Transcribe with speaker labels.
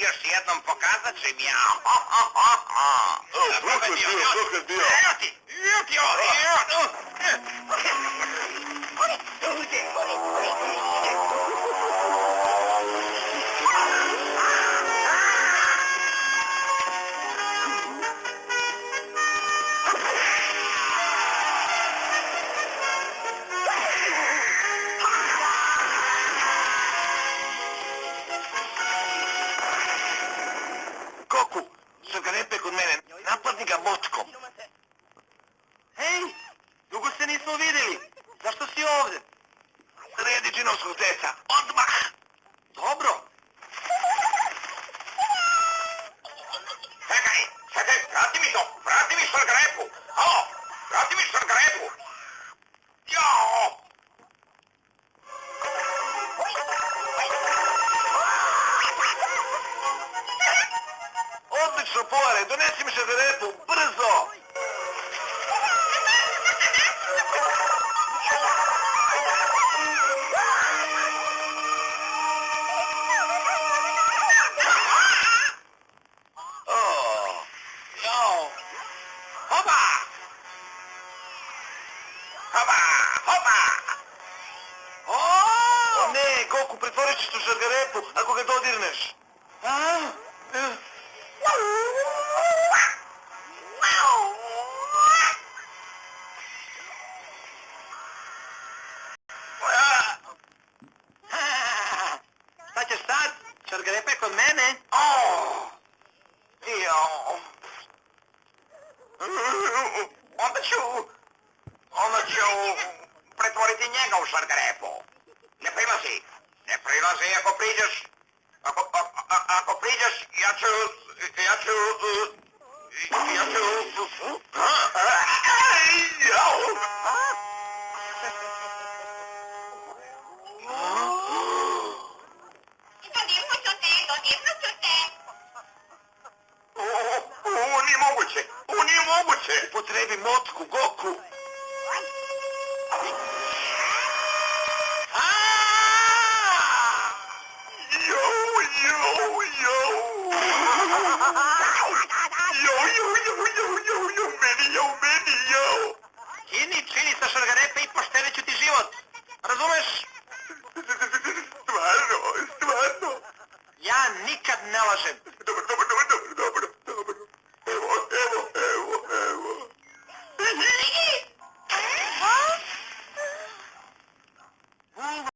Speaker 1: još jednom pokazat ću im ja.
Speaker 2: Proklet bio.
Speaker 1: Evo ti ovo.
Speaker 2: Goku, Šargarepe kod mene. Napadni ga motkom.
Speaker 1: Hej, dugo se nismo vidjeli. Zašto si ovdje?
Speaker 2: Sredi džinovskog tesa. Odmah!
Speaker 1: Dobro.
Speaker 2: Čekaj, vrati mi Šargarepu. Alo, vrati mi Šargarepu. Jao! Odlično, Poare, donesi mi Šargarepu, brzo!
Speaker 1: Hopa!
Speaker 2: O ne, Goku, pretvorit ćeš u Šargarepu ako ga dodirneš.
Speaker 1: Šta ćeš sad? Šargarepe kod mene?
Speaker 2: Onda ću pretvoriti njega u Šargarepu. Ne prilazi ako priđeš. Ako priđeš, ja ću... Ovo nije moguće! Upotrebi motku, Goku! Meni,
Speaker 1: Čini sa Šargarepe i poštenit ću ti život. Razumeš?
Speaker 2: Stvarno.
Speaker 1: Ja nikad ne lažem.
Speaker 2: Dobro.